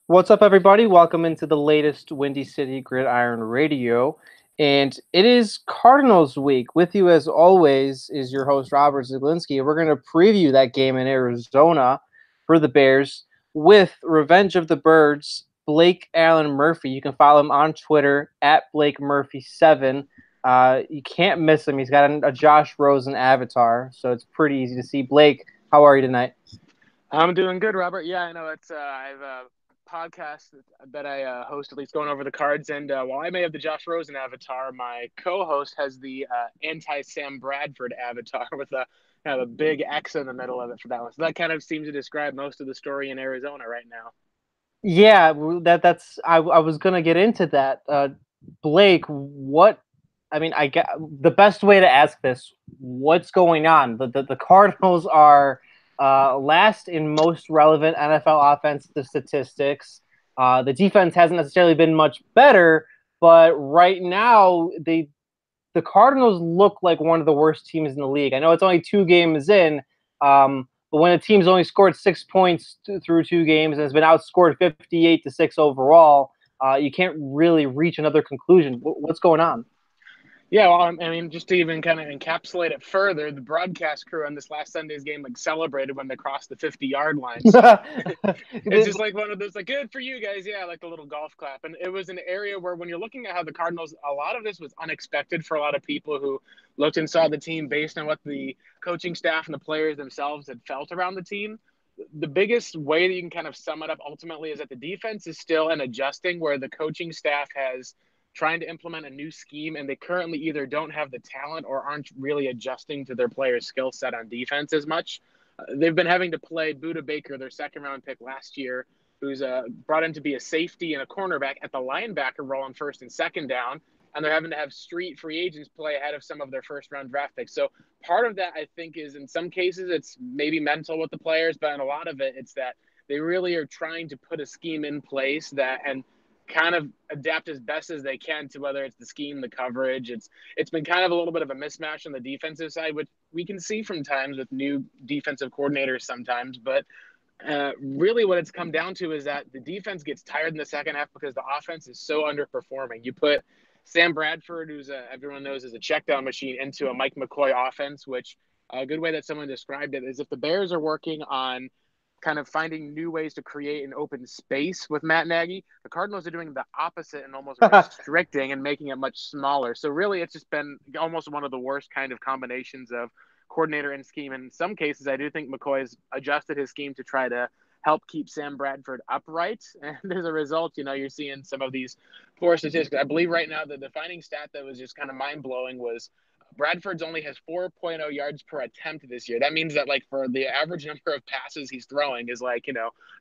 What's up, everybody? Welcome into the latest Windy City Gridiron Radio. And it is Cardinals week. With you, as always, is your host, Robert Zaglinski. We're going to preview that game in Arizona for the Bears with Revenge of the Birds, Blake Allen Murphy. You can follow him on Twitter at Blake Murphy7. You can't miss him. He's got a Josh Rosen avatar, so it's pretty easy to see. Blake, how are you tonight? I'm doing good, Robert. Yeah, I know it's I have a podcast that I host, at least going over the cards. And while I may have the Josh Rosen avatar, my co-host has the anti-Sam Bradford avatar with a big X in the middle of it for that one. So that kind of seems to describe most of the story in Arizona right now. Yeah, that's I was gonna get into that. Blake, what I mean, I get the best way to ask this, what's going on? The Cardinals are last in most relevant NFL offensive statistics. The defense hasn't necessarily been much better, but right now the Cardinals look like one of the worst teams in the league. I know it's only 2 games in, but when a team's only scored 6 points through 2 games and has been outscored 58-6 overall, you can't really reach another conclusion. What's going on? Yeah, well, I mean, just to even kind of encapsulate it further, the broadcast crew on this last Sunday's game celebrated when they crossed the 50-yard line. So it's just like one of those, like, good for you guys. Yeah, like the little golf clap. And it was an area where, when you're looking at how the Cardinals, a lot of this was unexpected for a lot of people who looked and saw the team based on what the coaching staff and the players themselves had felt around the team. The biggest way that you can kind of sum it up ultimately is that the defense is still an adjusting, where the coaching staff has trying to implement a new scheme, and they currently either don't have the talent or aren't really adjusting to their players' skill set on defense as much. They've been having to play Buda Baker, their second round pick last year, who's brought in to be a safety and a cornerback at the linebacker role on first and second down. And they're having to have street free agents play ahead of some of their first round draft picks. So part of that, I think, is in some cases it's maybe mental with the players, but in a lot of it, it's that they really are trying to put a scheme in place that and kind of adapt as best as they can to whether it's the scheme, the coverage. It's been kind of a little bit of a mismatch on the defensive side, which we can see from times with new defensive coordinators sometimes. But really, what it's come down to is that the defense gets tired in the second half because the offense is so underperforming. You put Sam Bradford, who's everyone knows is a checkdown machine, into a Mike McCoy offense, which a good way that someone described it is if the Bears are working on kind of finding new ways to create an open space with Matt Nagy. The Cardinals are doing the opposite and almost restricting and making it much smaller. So really, it's just been almost one of the worst kind of combinations of coordinator and scheme. And in some cases, I do think McCoy has adjusted his scheme to try to help keep Sam Bradford upright. And as a result, you're seeing some of these poor statistics. I believe right now the defining stat that was just kind of mind blowing was Bradford's only has 4.0 yards per attempt this year. That means that, like, for the average number of passes he's throwing is like,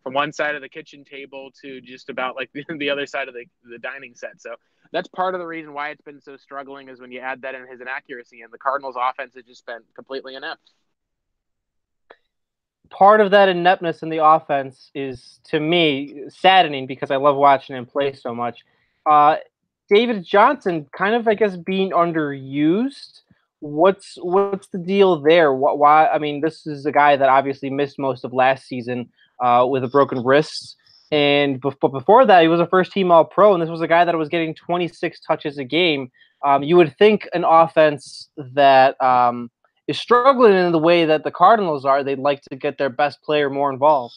from one side of the kitchen table to just about like the other side of the dining set. So that's part of the reason why it's been so struggling, is when you add that in his inaccuracy, and the Cardinals offense has just been completely inept. Part of that ineptness in the offense is, to me, saddening because I love watching him play so much. Uh, David Johnson kind of, I guess, being underused. What's the deal there? Why? I mean, this is a guy that obviously missed most of last season with a broken wrist, and before that, he was a first-team All-Pro, and this was a guy that was getting 26 touches a game. You would think an offense that is struggling in the way that the Cardinals are, they'd like to get their best player more involved.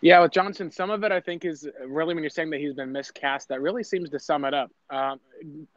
Yeah, with Johnson, some of it I think is really, when you're saying that he's been miscast, that really seems to sum it up. I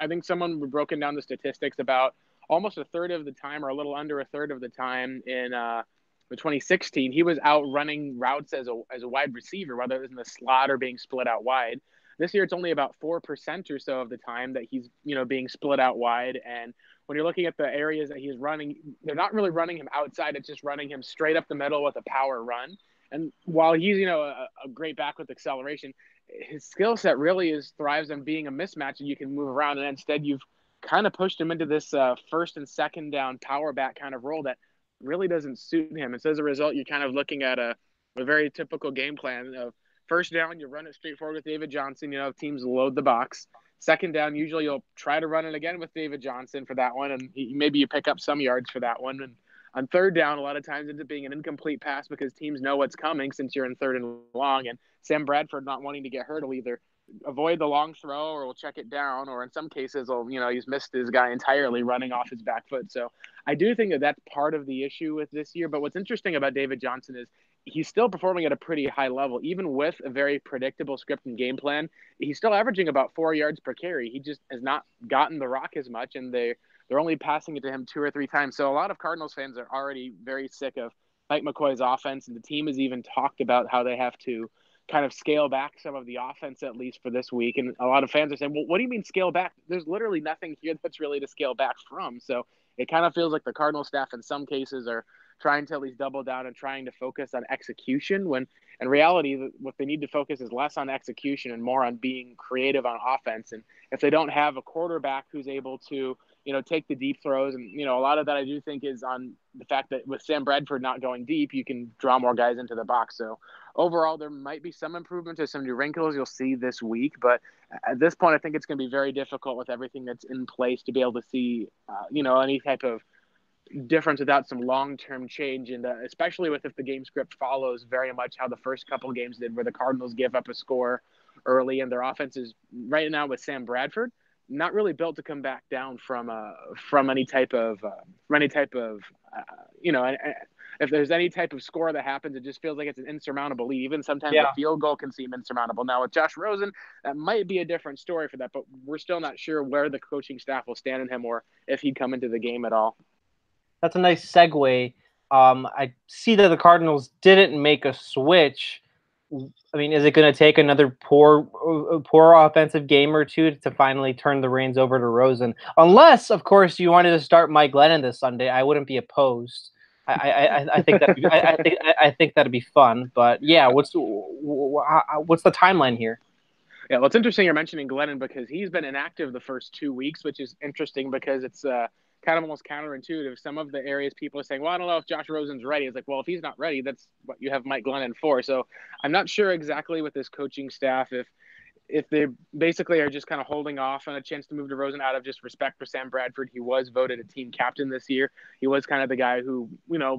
think someone broken down the statistics about almost a third of the time, or a little under a third of the time in the 2016, he was out running routes as a wide receiver, whether it was in the slot or being split out wide. This year, it's only about 4% or so of the time that he's being split out wide. And when you're looking at the areas that he's running, they're not really running him outside; it's just running him straight up the middle with a power run. And while he's, a great back with acceleration, his skill set really thrives on being a mismatch, and you can move around. And instead, you've kind of pushed him into this first and second down power back kind of role that really doesn't suit him. And so as a result, you're kind of looking at a very typical game plan of first down, you run it straight forward with David Johnson. Teams load the box. Second down, usually you'll try to run it again with David Johnson for that one, and maybe you pick up some yards for that one. And on third down, a lot of times ends up being an incomplete pass because teams know what's coming since you're in third and long. And Sam Bradford not wanting to get hurt will either avoid the long throw or will check it down, or in some cases, he's missed his guy entirely running off his back foot. So I do think that that's part of the issue with this year. But what's interesting about David Johnson is he's still performing at a pretty high level, even with a very predictable script and game plan. He's still averaging about 4 yards per carry. He just has not gotten the rock as much, and they're only passing it to him 2 or 3 times. So a lot of Cardinals fans are already very sick of Mike McCoy's offense, and the team has even talked about how they have to kind of scale back some of the offense, at least for this week. And a lot of fans are saying, well, what do you mean scale back? There's literally nothing here that's really to scale back from. So it kind of feels like the Cardinal staff in some cases are trying to at least double down and trying to focus on execution, when in reality, what they need to focus is less on execution and more on being creative on offense. And if they don't have a quarterback who's able to, take the deep throws, and, a lot of that I do think is on the fact that with Sam Bradford not going deep, you can draw more guys into the box. So overall, there might be some improvement to some new wrinkles you'll see this week. But at this point, I think it's going to be very difficult with everything that's in place to be able to see, any type of difference without some long-term change. And especially if the game script follows very much how the first couple of games did, where the Cardinals give up a score early and their offense is right now with Sam Bradford not really built to come back down from any type of if there's any type of score that happens, it just feels like it's an insurmountable lead. Even sometimes a field goal can seem insurmountable. Now with Josh Rosen, that might be a different story for that, but we're still not sure where the coaching staff will stand in him or if he'd come into the game at all. That's a nice segue. I see that the Cardinals didn't make a switch. I mean, is it going to take another poor offensive game or two to finally turn the reins over to Rosen? Unless, of course, you wanted to start Mike Glennon this Sunday, I wouldn't be opposed. I think that I think that'd be fun. But yeah, what's the timeline here? Yeah, well, it's interesting you're mentioning Glennon because he's been inactive the first 2 weeks, which is interesting because it's kind of almost counterintuitive. Some of the areas people are saying, well, I don't know if Josh Rosen's ready. It's like, well, if he's not ready, that's what you have Mike Glennon for. So I'm not sure exactly with this coaching staff if they basically are just kind of holding off on a chance to move to Rosen out of just respect for Sam Bradford. He was voted a team captain this year. He was kind of the guy who,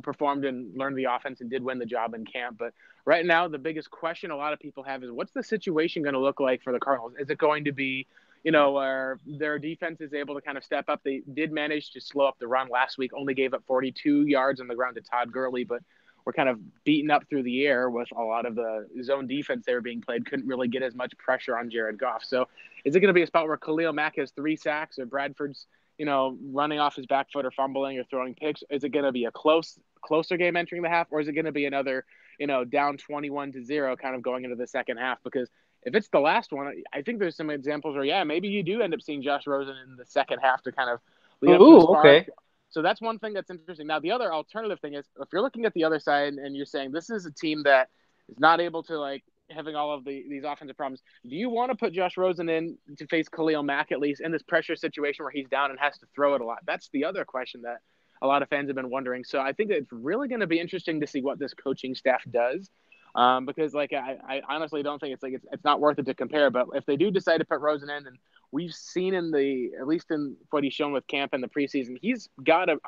performed and learned the offense and did win the job in camp. But right now, the biggest question a lot of people have is what's the situation going to look like for the Cardinals? Is it going to be, where their defense is able to kind of step up? They did manage to slow up the run last week, only gave up 42 yards on the ground to Todd Gurley, but were kind of beaten up through the air with a lot of the zone defense they were being played, couldn't really get as much pressure on Jared Goff. So is it going to be a spot where Khalil Mack has 3 sacks or Bradford's, running off his back foot or fumbling or throwing picks? Is it going to be a closer game entering the half, or is it going to be another, down 21-0 kind of going into the second half? Because if it's the last one, I think there's some examples where, maybe you do end up seeing Josh Rosen in the second half to kind of lead up to a spark. Okay. So that's one thing that's interesting. Now, the other alternative thing is if you're looking at the other side and you're saying this is a team that is not able to having all of these offensive problems, do you want to put Josh Rosen in to face Khalil Mack at least in this pressure situation where he's down and has to throw it a lot? That's the other question that a lot of fans have been wondering. So I think that it's really going to be interesting to see what this coaching staff does. Because I honestly don't think it's not worth it to compare. But if they do decide to put Rosen in, and we've seen at least in what he's shown with camp in the preseason, he's got a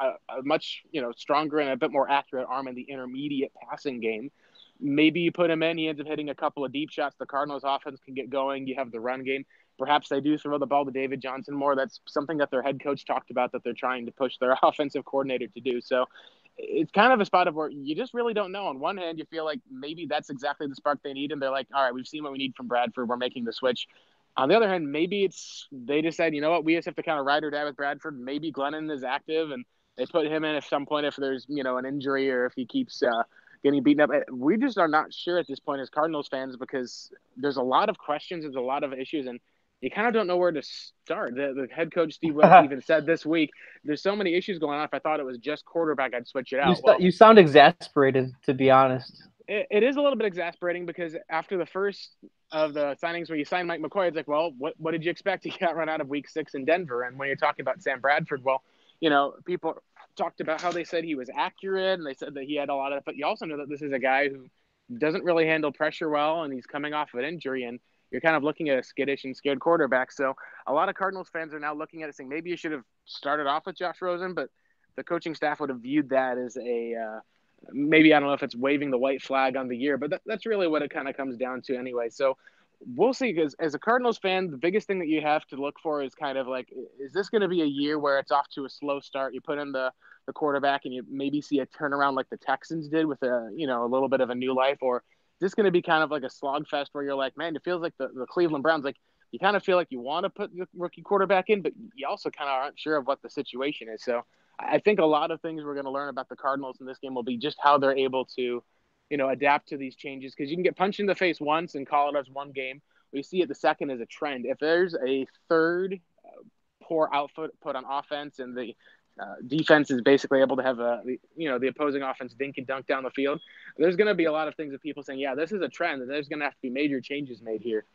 much stronger and a bit more accurate arm in the intermediate passing game. Maybe you put him in, he ends up hitting a couple of deep shots. The Cardinals offense can get going. You have the run game. Perhaps they do throw the ball to David Johnson more. That's something that their head coach talked about that they're trying to push their offensive coordinator to do. So it's kind of a spot of where you just really don't know. On one hand, you feel like maybe that's exactly the spark they need, and they're like, all right, we've seen what we need from Bradford. We're making the switch. On the other hand, maybe they decide, you know what, we just have to kind of ride or die with Bradford. Maybe Glennon is active, and they put him in at some point if there's, an injury or if he keeps getting beaten up. We just are not sure at this point as Cardinals fans because there's a lot of questions, there's a lot of issues, and you kind of don't know where to start. The head coach, Steve Wilks, even said this week, there's so many issues going on. If I thought it was just quarterback, I'd switch it out. You sound exasperated, to be honest. It is a little bit exasperating because after the first of the signings where you signed Mike McCoy, it's like, well, what did you expect? He got run out of week 6 in Denver. And when you're talking about Sam Bradford, well, people talked about how they said he was accurate and they said that he had a lot of, but you also know that this is a guy who doesn't really handle pressure well and he's coming off of an injury and you're kind of looking at a skittish and scared quarterback. So a lot of Cardinals fans are now looking at it saying maybe you should have started off with Josh Rosen, but the coaching staff would have viewed that as maybe, I don't know if it's waving the white flag on the year, but that's really what it kind of comes down to anyway. So we'll see. Because as a Cardinals fan, the biggest thing that you have to look for is kind of like, is this going to be a year where it's off to a slow start? You put in the quarterback and you maybe see a turnaround like the Texans did with a little bit of a new life, or is this going to be kind of like a slog fest where you're like, man, it feels like the Cleveland Browns, like you kind of feel like you want to put the rookie quarterback in, but you also kind of aren't sure of what the situation is. So I think a lot of things we're going to learn about the Cardinals in this game will be just how they're able to, adapt to these changes, because you can get punched in the face once and call it as one game. We see it the second as a trend. If there's a third poor output put on offense and the defense is basically able to have the opposing offense dink and dunk down the field, there's going to be a lot of things that people saying, yeah, this is a trend, and there's going to have to be major changes made here.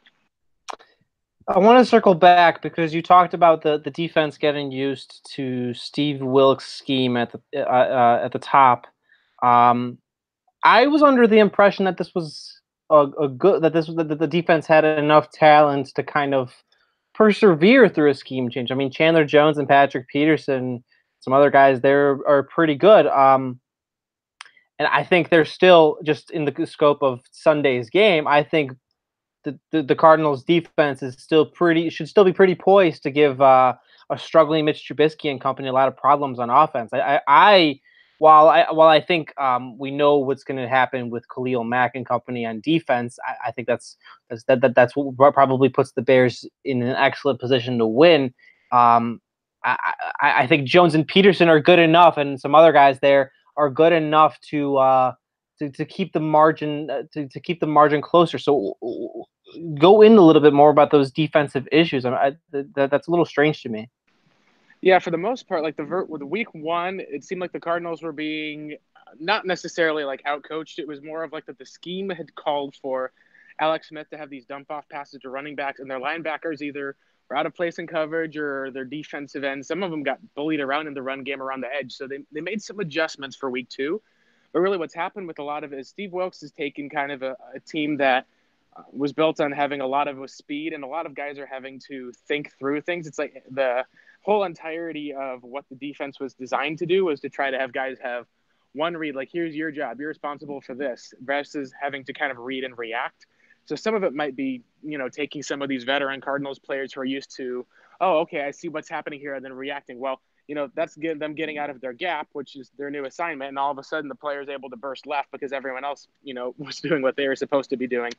I want to circle back because you talked about the defense getting used to Steve Wilks' scheme at the top. I was under the impression that this was that the defense had enough talent to kind of persevere through a scheme change. I mean, Chandler Jones and Patrick Peterson, some other guys there are pretty good. And I think they're still just in the scope of Sunday's game. I think the Cardinals defense should still be pretty poised to give a struggling Mitch Trubisky and company a lot of problems on offense. While I think we know what's going to happen with Khalil Mack and company on defense, I think that's what probably puts the Bears in an excellent position to win. I think Jones and Peterson are good enough, and some other guys there are good enough to keep the margin to keep the margin closer. So go in a little bit more about those defensive issues. That's a little strange to me. Yeah, for the most part, like with week one, it seemed like the Cardinals were being not necessarily like outcoached. It was more of like that the scheme had called for Alex Smith to have these dump off passes to running backs, and their linebackers either were out of place in coverage or their defensive ends. Some of them got bullied around in the run game around the edge. So they made some adjustments for week two. But really what's happened with a lot of it is Steve Wilks has taken kind of a team that was built on having a lot of speed, and a lot of guys are having to think through things. It's like the whole entirety of what the defense was designed to do was to try to have guys have one read, like, here's your job, you're responsible for this, versus having to kind of read and react. So some of it might be, taking some of these veteran Cardinals players who are used to, oh, okay, I see what's happening here, and then reacting. Well, that's them getting out of their gap, which is their new assignment. And all of a sudden the player is able to burst left because everyone else, was doing what they were supposed to be doing.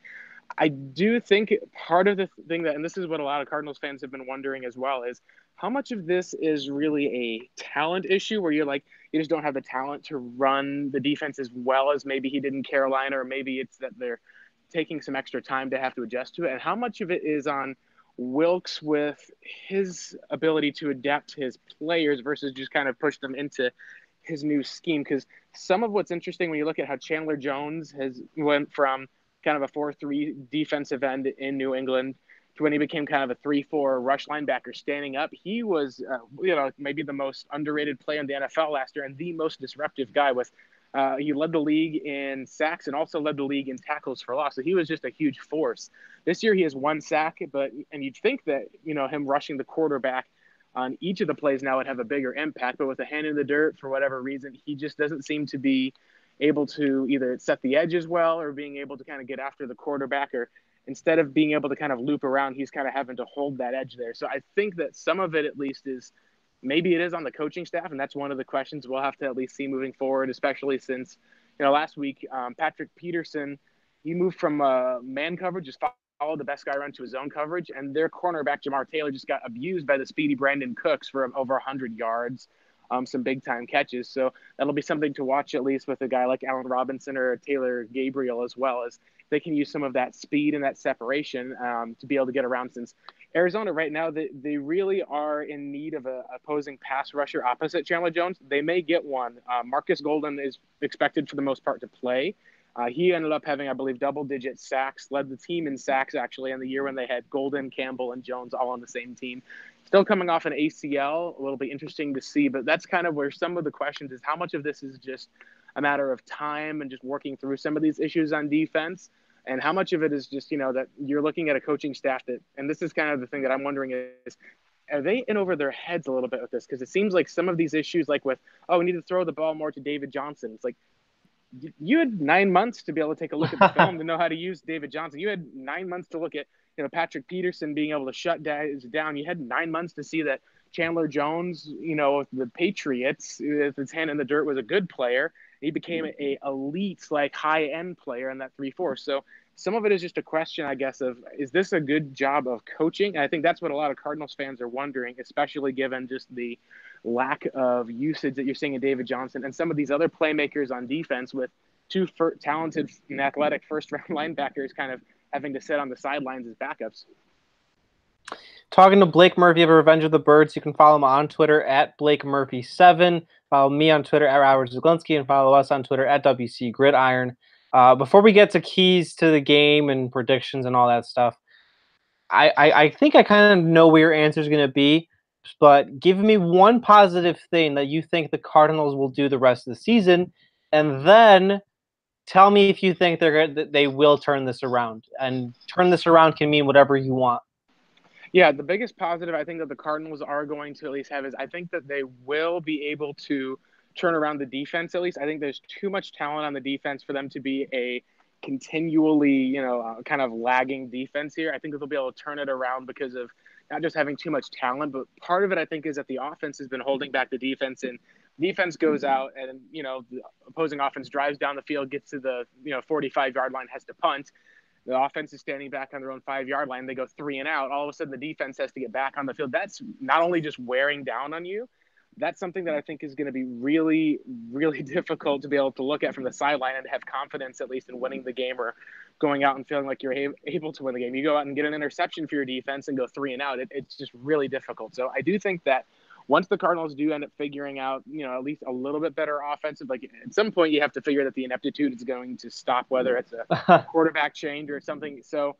I do think part of the thing and this is what a lot of Cardinals fans have been wondering as well, is how much of this is really a talent issue where you're like, you just don't have the talent to run the defense as well as maybe he did in Carolina, or maybe it's that they're taking some extra time to have to adjust to it. And how much of it is on Wilks with his ability to adapt his players versus just kind of push them into his new scheme? Because some of what's interesting when you look at how Chandler Jones has went from kind of a 4-3 defensive end in New England to when he became kind of a 3-4 rush linebacker standing up, he was, maybe the most underrated player in the NFL last year and the most disruptive guy with he led the league in sacks and also led the league in tackles for loss. So he was just a huge force. This year he has 1 sack, and you'd think that, him rushing the quarterback on each of the plays now would have a bigger impact, but with a hand in the dirt, for whatever reason, he just doesn't seem to be able to either set the edge as well or being able to kind of get after the quarterback, or instead of being able to kind of loop around, he's kind of having to hold that edge there. So I think that some of it at least is maybe it is on the coaching staff, and that's one of the questions we'll have to at least see moving forward, especially since, last week, Patrick Peterson, he moved from man coverage, just followed the best guy around to his own coverage, and their cornerback, Jamar Taylor, just got abused by the speedy Brandon Cooks for over 100 yards, some big-time catches. So that'll be something to watch, at least with a guy like Allen Robinson or Taylor Gabriel, as well as they can use some of that speed and that separation to be able to get around, since Arizona right now, they really are in need of an opposing pass rusher opposite Chandler Jones. They may get one. Marcus Golden is expected for the most part to play. He ended up having, I believe, double-digit sacks, led the team in sacks, actually, in the year when they had Golden, Campbell, and Jones all on the same team. Still coming off an ACL, it'll be interesting to see, but that's kind of where some of the questions is how much of this is just a matter of time and just working through some of these issues on defense, and how much of it is just, that you're looking at a coaching staff that, and this is kind of the thing that I'm wondering is, are they in over their heads a little bit with this? Because it seems like some of these issues, like with, oh, we need to throw the ball more to David Johnson. It's like, you had 9 months to be able to take a look at the film to know how to use David Johnson. You had 9 months to look at, Patrick Peterson being able to shut guys down. You had 9 months to see that Chandler Jones, the Patriots, with his hand in the dirt, was a good player. He became a elite, like high end player in that 3-4. So some of it is just a question, I guess, of is this a good job of coaching? And I think that's what a lot of Cardinals fans are wondering, especially given just the lack of usage that you're seeing in David Johnson and some of these other playmakers on defense with two talented and athletic first-round linebackers kind of having to sit on the sidelines as backups. Talking to Blake Murphy of Revenge of the Birds. You can follow him on Twitter at BlakeMurphy7. Follow me on Twitter at Robert Zaglinski, and follow us on Twitter at WC Gridiron. Before we get to keys to the game and predictions and all that stuff, I think I kind of know where your answer is going to be, but give me one positive thing that you think the Cardinals will do the rest of the season, and then tell me if you think they will turn this around. And turn this around can mean whatever you want. Yeah, the biggest positive I think that the Cardinals are going to at least have is I think that they will be able to turn around the defense at least. I think there's too much talent on the defense for them to be a continually, kind of lagging defense here. I think they'll be able to turn it around because of not just having too much talent, but part of it I think is that the offense has been holding back the defense, and defense goes out and, the opposing offense drives down the field, gets to the, 45-yard line, has to punt. The offense is standing back on their own 5-yard line. They go 3 and out. All of a sudden, the defense has to get back on the field. That's not only just wearing down on you, that's something that I think is going to be really, really difficult to be able to look at from the sideline and have confidence at least in winning the game or going out and feeling like you're able to win the game. You go out and get an interception for your defense and go 3 and out. It's just really difficult. So I do think that once the Cardinals do end up figuring out, at least a little bit better offensive, like at some point you have to figure that the ineptitude is going to stop, whether it's a quarterback change or something. So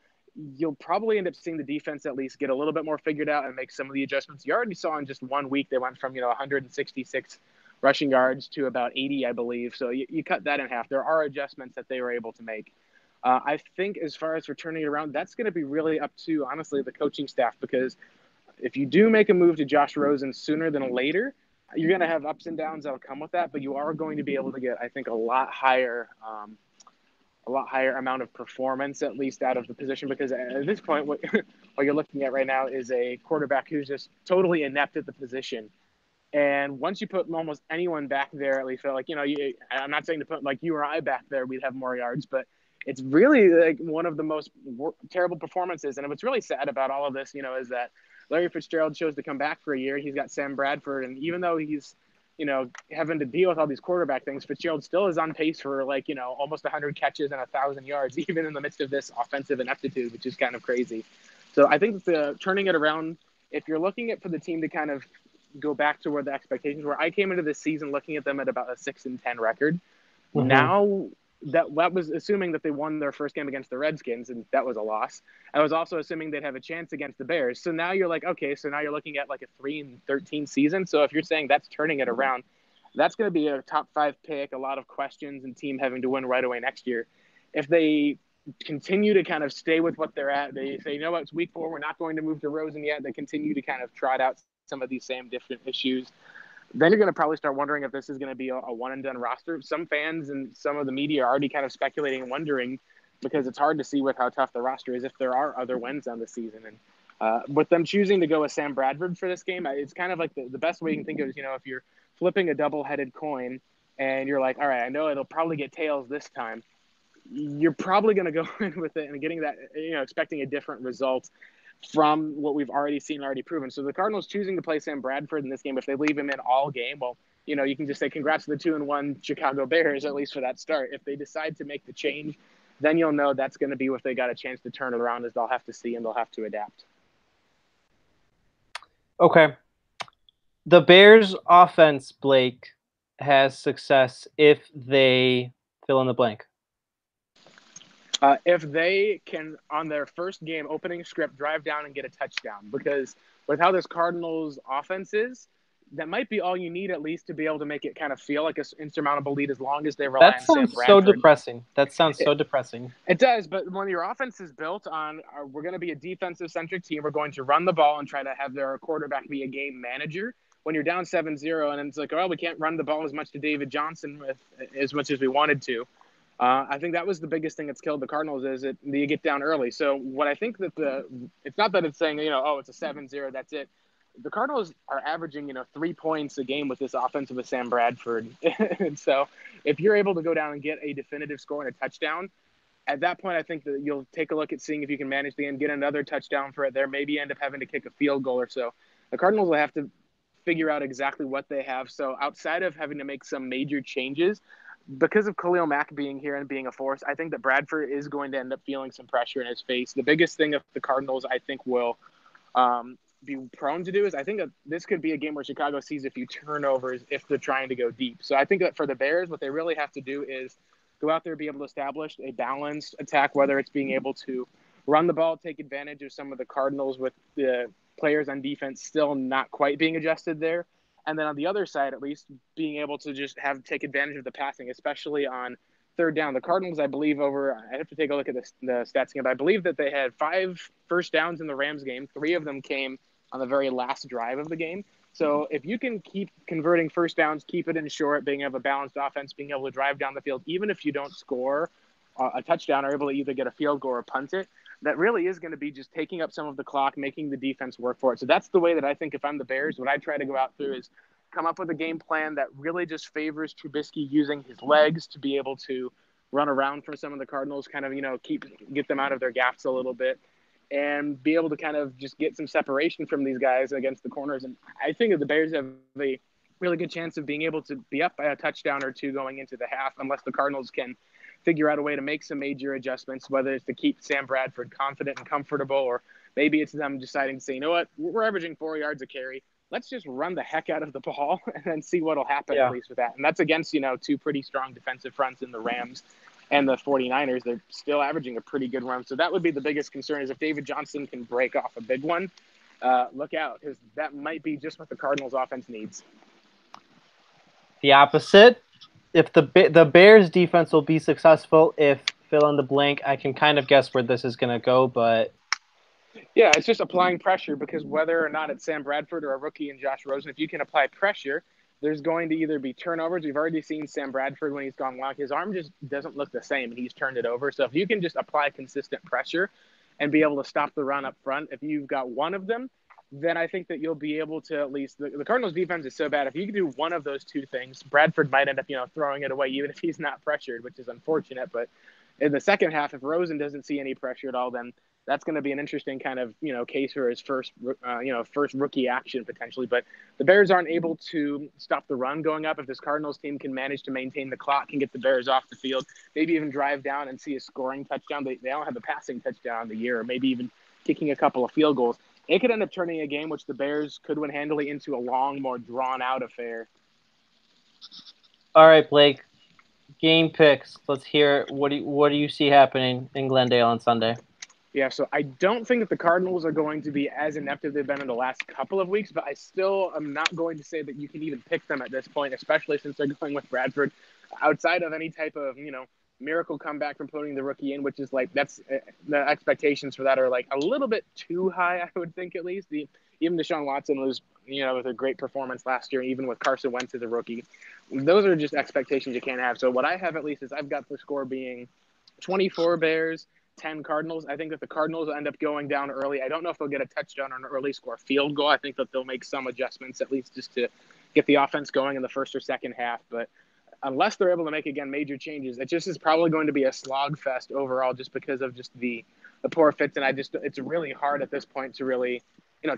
you'll probably end up seeing the defense at least get a little bit more figured out and make some of the adjustments. You already saw in just 1 week, they went from, 166 rushing yards to about 80, I believe. So you cut that in half. There are adjustments that they were able to make. I think as far as for turning it around, that's going to be really up to, honestly, the coaching staff, because if you do make a move to Josh Rosen sooner than later, you're going to have ups and downs that'll come with that, but you are going to be able to get, I think, a lot higher amount of performance, at least out of the position, because at this point, what you're looking at right now is a quarterback who's just totally inept at the position. And once you put almost anyone back there, at least, like, I'm not saying to put like you or I back there, we'd have more yards, but it's really like one of the most terrible performances. And what's really sad about all of this, is that Larry Fitzgerald chose to come back for a year. He's got Sam Bradford, and even though he's, having to deal with all these quarterback things, Fitzgerald still is on pace for like, almost 100 catches and 1,000 yards, even in the midst of this offensive ineptitude, which is kind of crazy. So I think turning it around, if you're looking at for the team to kind of go back to where the expectations were, I came into this season looking at them at about a 6-10 record. Mm-hmm. Now, that was assuming that they won their first game against the Redskins, and that was a loss. I was also assuming they'd have a chance against the Bears. So now you're like, okay, so now you're looking at like a 3-13 season. So if you're saying that's turning it around, that's going to be a top 5 pick, a lot of questions, and team having to win right away next year. If they continue to kind of stay with what they're at, they say, it's week 4, we're not going to move to Rosen yet. They continue to kind of trot out some of these same different issues. Then you're going to probably start wondering if this is going to be a one-and-done roster. Some fans and some of the media are already kind of speculating and wondering, because it's hard to see with how tough the roster is if there are other wins on the season. And with them choosing to go with Sam Bradford for this game, it's kind of like the best way you can think of is, if you're flipping a double-headed coin and you're like, all right, I know it'll probably get tails this time. You're probably going to go in with it and getting that, expecting a different result from what we've already seen, already proven. So the Cardinals choosing to play Sam Bradford in this game, if they leave him in all game, well, you can just say congrats to the 2-1 Chicago Bears, at least for that start. If they decide to make the change, then you'll know that's going to be what they got a chance to turn it around, as they'll have to see and they'll have to adapt. Okay. The Bears offense, Blake, has success if they fill in the blank. If they can, on their first game opening script, drive down and get a touchdown, because with how this Cardinals offense is, that might be all you need at least to be able to make it kind of feel like an insurmountable lead as long as they rely That on Sam sounds so Bradford. depressing. That sounds It, so depressing. it does, but when your offense is built on, we're going to be a defensive-centric team, we're going to run the ball and try to have their quarterback be a game manager. When you're down 7-0 and it's like, oh, we can't run the ball as much to David Johnson with as much as we wanted to. I think that was the biggest thing that's killed the Cardinals is that you get down early. So what I think that it's not that it's saying, oh, it's a 7-0, that's it. The Cardinals are averaging, 3 points a game with this offense with Sam Bradford. And so if you're able to go down and get a definitive score and a touchdown, at that point, I think that you'll take a look at seeing if you can manage the game, get another touchdown for it there, maybe end up having to kick a field goal or so. The Cardinals will have to figure out exactly what they have. So outside of having to make some major changes, because of Khalil Mack being here and being a force, I think that Bradford is going to end up feeling some pressure in his face. The biggest thing of the Cardinals, I think, will be prone to do is I think that this could be a game where Chicago sees a few turnovers if they're trying to go deep. So I think that for the Bears, what they really have to do is go out there, be able to establish a balanced attack, whether it's being able to run the ball, take advantage of some of the Cardinals with the players on defense still not quite being adjusted there. And then on the other side, at least, being able to just take advantage of the passing, especially on third down. The Cardinals, I believe, I have to take a look at the stats again, but I believe that they had 5 first downs in the Rams game. 3 of them came on the very last drive of the game. So if you can keep converting first downs, keep it in short, being able to have a balanced offense, being able to drive down the field, even if you don't score a touchdown or able to either get a field goal or punt it, that really is going to be just taking up some of the clock, making the defense work for it. So that's the way that I think if I'm the Bears, what I try to go out through is come up with a game plan that really just favors Trubisky using his legs to be able to run around for some of the Cardinals, kind of, get them out of their gaps a little bit and be able to kind of just get some separation from these guys against the corners. And I think that the Bears have a really good chance of being able to be up by a touchdown or two going into the half, unless the Cardinals can figure out a way to make some major adjustments, whether it's to keep Sam Bradford confident and comfortable, or maybe it's them deciding to say, you know what, we're averaging 4 yards a carry. Let's just run the heck out of the ball and then see what'll happen at least with that. And that's against, 2 pretty strong defensive fronts in the Rams and the 49ers. They're still averaging a pretty good run. So that would be the biggest concern is if David Johnson can break off a big one, look out, because that might be just what the Cardinals offense needs. The opposite. If the Bears defense will be successful, if fill in the blank, I can kind of guess where this is going to go, but yeah, it's just applying pressure, because whether or not it's Sam Bradford or a rookie in Josh Rosen, if you can apply pressure, there's going to either be turnovers. We've already seen Sam Bradford when he's gone long. His arm just doesn't look the same, and he's turned it over. So if you can just apply consistent pressure and be able to stop the run up front, if you've got one of them, then I think that you'll be able to at least – the Cardinals' defense is so bad. If you can do one of those 2 things, Bradford might end up, throwing it away even if he's not pressured, which is unfortunate. But in the second half, if Rosen doesn't see any pressure at all, then that's going to be an interesting kind of, case for his first rookie action potentially. But the Bears aren't able to stop the run going up. If this Cardinals team can manage to maintain the clock and get the Bears off the field, maybe even drive down and see a scoring touchdown. They don't have a passing touchdown on the year, or maybe even kicking a couple of field goals. It could end up turning a game which the Bears could win handily into a long, more drawn-out affair. All right, Blake. Game picks. Let's hear it. What do you see happening in Glendale on Sunday? Yeah, so I don't think that the Cardinals are going to be as inept as they've been in the last couple of weeks, but I still am not going to say that you can even pick them at this point, especially since they're going with Bradford. Outside of any type of, miracle comeback from putting the rookie in, which is that's the expectations for that are a little bit too high, I would think, at least. Even Deshaun Watson was, with a great performance last year, even with Carson Wentz as a rookie. Those are just expectations you can't have. So what I have at least is I've got the score being 24 Bears, 10 Cardinals. I think that the Cardinals will end up going down early. I don't know if they'll get a touchdown or an early score field goal. I think that they'll make some adjustments, at least just to get the offense going in the first or second half. But unless they're able to make, again, major changes, it just is probably going to be a slog fest overall, just because of just the poor fits. And it's really hard at this point to really,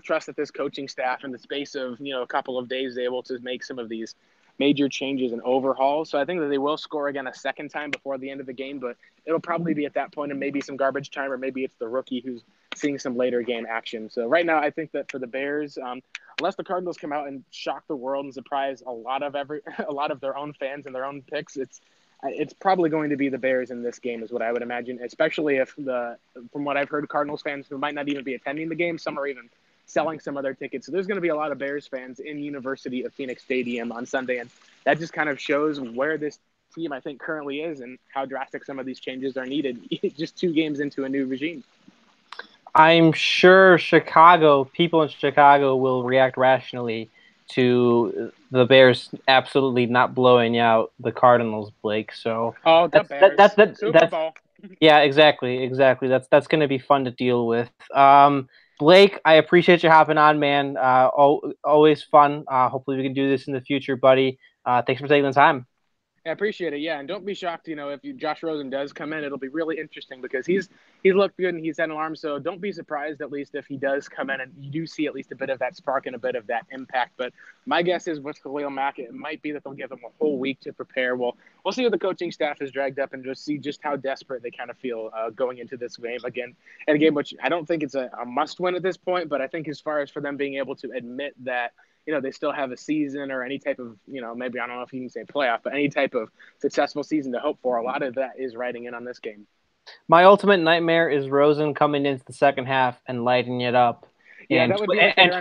trust that this coaching staff in the space of, a couple of days is able to make some of these major changes and overhauls. So I think that they will score again a second time before the end of the game, but it'll probably be at that point and maybe some garbage time, or maybe it's the rookie who's seeing some later game action. So right now I think that for the Bears, unless the Cardinals come out and shock the world and surprise a lot of their own fans and their own picks, it's probably going to be the Bears in this game is what I would imagine, especially if from what I've heard, Cardinals fans who might not even be attending the game, some are even selling some other tickets. So there's going to be a lot of Bears fans in University of Phoenix Stadium on Sunday, and that just kind of shows where this team, I think, currently is and how drastic some of these changes are needed just 2 games into a new regime. I'm sure people in Chicago will react rationally to the Bears absolutely not blowing out the Cardinals, Blake. So the Bears. Super Bowl. Yeah, exactly. That's going to be fun to deal with. Blake, I appreciate you hopping on, man. Always fun. Hopefully we can do this in the future, buddy. Thanks for taking the time. I appreciate it. Yeah, and don't be shocked. If Josh Rosen does come in, it'll be really interesting because he's looked good and he's had an arm. So don't be surprised, at least if he does come in and you do see at least a bit of that spark and a bit of that impact. But my guess is with Khalil Mack, it might be that they'll give him a whole week to prepare. We'll see what the coaching staff has dragged up and just see just how desperate they kind of feel going into this game again. And a game which I don't think it's a must win at this point, but I think as far as for them being able to admit that they still have a season or any type of, maybe I don't know if you can say playoff, but any type of successful season to hope for. A lot of that is riding in on this game. My ultimate nightmare is Rosen coming into the second half and lighting it up. Yeah, and that would be like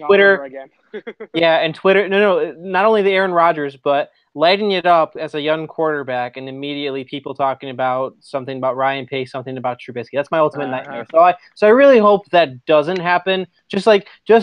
Twitter. again. Yeah, and Twitter. No, not only the Aaron Rodgers, but lighting it up as a young quarterback, and immediately people talking about something about Ryan Pace, something about Trubisky. That's my ultimate nightmare. So I really hope that doesn't happen. Just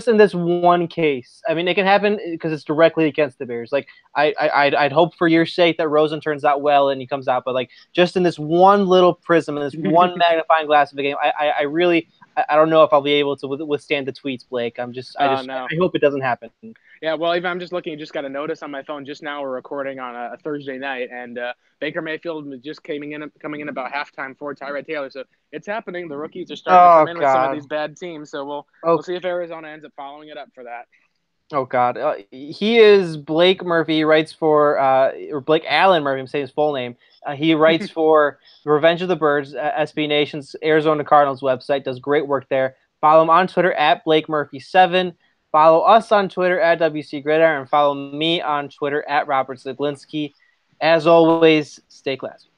in this one case. I mean, it can happen because it's directly against the Bears. Like I'd hope for your sake that Rosen turns out well and he comes out, but like just in this one little prism, in this one magnifying glass of a game, I really. I don't know if I'll be able to withstand the tweets, Blake. I hope it doesn't happen. Yeah, well, even I'm just looking. Just got a notice on my phone. Just now, we're recording on a Thursday night, and Baker Mayfield was just coming in about halftime for Tyrod Taylor. So it's happening. The rookies are starting to come in with some of these bad teams. So we'll see if Arizona ends up following it up for that. Oh God, he is Blake Murphy. He writes for or Blake Allen Murphy. I'm saying his full name. He writes for Revenge of the Birds, SB Nation's Arizona Cardinals website. Does great work there. Follow him on Twitter at Blake Murphy7. Follow us on Twitter at WC Gridiron, and follow me on Twitter at Robert Zaglinski. As always, stay classy.